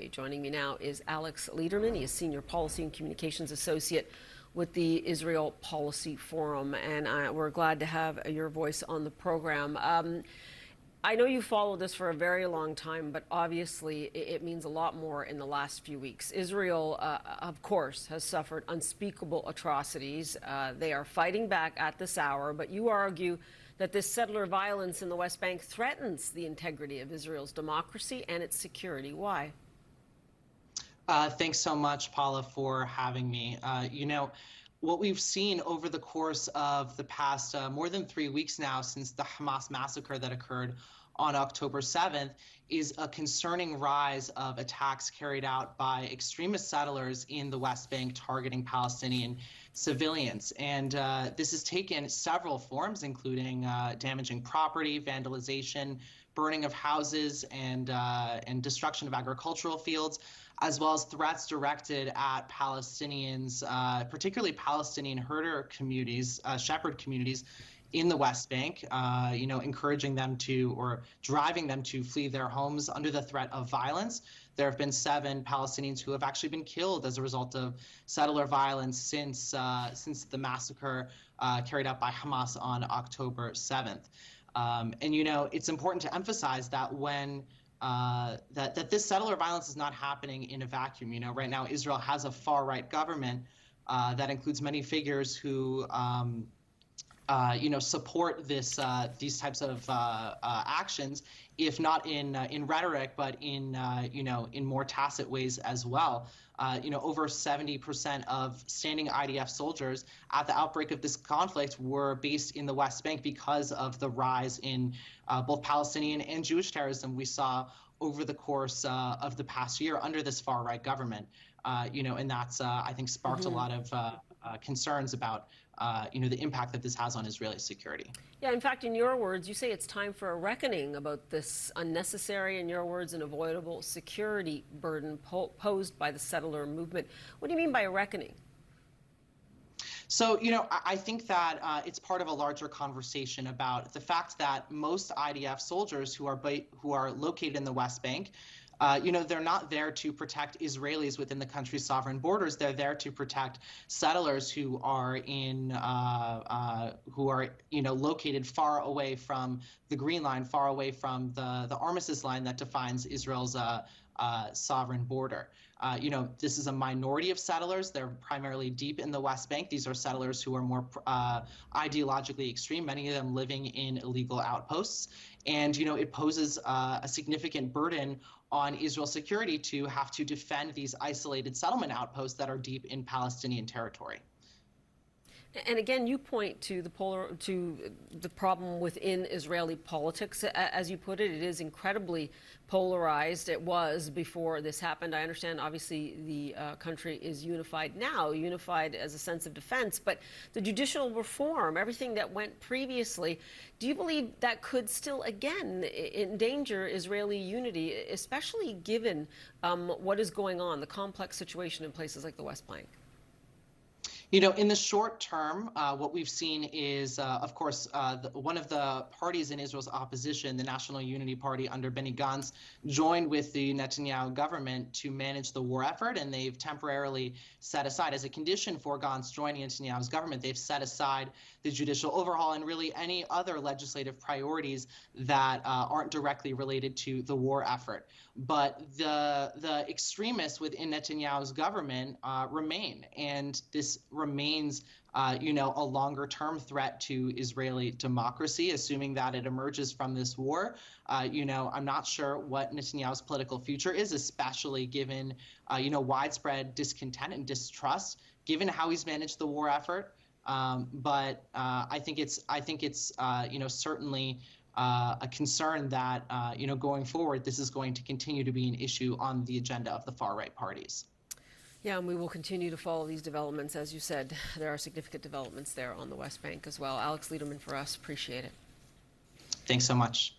today. Joining me now is Alex Lederman. He is Senior Policy and Communications Associate with the Israel Policy Forum, and we're glad to have your voice on the program. I know you followed this for a very long time, but obviously it means a lot more in the last few weeks. Israel, of course, has suffered unspeakable atrocities. They are fighting back at this hour, but you argue that this settler violence in the West Bank threatens the integrity of Israel's democracy and its security. Why? Thanks so much, Paula, for having me. What we've seen over the course of the past more than 3 weeks now since the Hamas massacre that occurred on October 7th is a concerning rise of attacks carried out by extremist settlers in the West Bank targeting Palestinian civilians. And this has taken several forms, including damaging property, vandalization, burning of houses, and destruction of agricultural fields, as well as threats directed at Palestinians, particularly Palestinian herder communities, shepherd communities in the West Bank, encouraging them to or driving them to flee their homes under the threat of violence. There have been 7 Palestinians who have actually been killed as a result of settler violence since the massacre carried out by Hamas on October 7th. It's important to emphasize that when that this settler violence is not happening in a vacuum. Right now Israel has a far-right government that includes many figures who support these types of actions, if not in rhetoric, but in more tacit ways as well. Over 70% of standing IDF soldiers at the outbreak of this conflict were based in the West Bank because of the rise in both Palestinian and Jewish terrorism we saw over the course of the past year under this far-right government. And that's, I think, sparked a lot of concerns about the impact that this has on Israeli security. Yeah, in fact, in your words, you say it's time for a reckoning about this unnecessary, in your words, and avoidable security burden posed by the settler movement. What do you mean by a reckoning? So, I think that it's part of a larger conversation about the fact that most IDF soldiers who are located in the West Bank, they're not there to protect Israelis within the country's sovereign borders. They're there to protect settlers who are located far away from the Green Line, far away from the armistice line that defines Israel's sovereign border. This is a minority of settlers. They're primarily deep in the West Bank. These are settlers who are more ideologically extreme, many of them living in illegal outposts. And, it poses a significant burden on Israel's security to have to defend these isolated settlement outposts that are deep in Palestinian territory. And again, you point to the problem within Israeli politics, as you put it. It is incredibly polarized. It was before this happened. I understand, obviously, the country is unified now, unified as a sense of defense. But the judicial reform, everything that went previously, do you believe that could still, again, endanger Israeli unity, especially given what is going on, the complex situation in places like the West Bank? In the short term, what we've seen is, of course, one of the parties in Israel's opposition, the National Unity Party under Benny Gantz, joined with the Netanyahu government to manage the war effort, and they've temporarily set aside, as a condition for Gantz joining Netanyahu's government, they've set aside the judicial overhaul and really any other legislative priorities that aren't directly related to the war effort. But the extremists within Netanyahu's government remain, and this remains, a longer-term threat to Israeli democracy, assuming that it emerges from this war. I'm not sure what Netanyahu's political future is, especially given, widespread discontent and distrust, given how he's managed the war effort. But I think it's certainly a concern that, going forward, this is going to continue to be an issue on the agenda of the far-right parties. Yeah, and we will continue to follow these developments. As you said, there are significant developments there on the West Bank as well. Alex Lederman for us. Appreciate it. Thanks so much.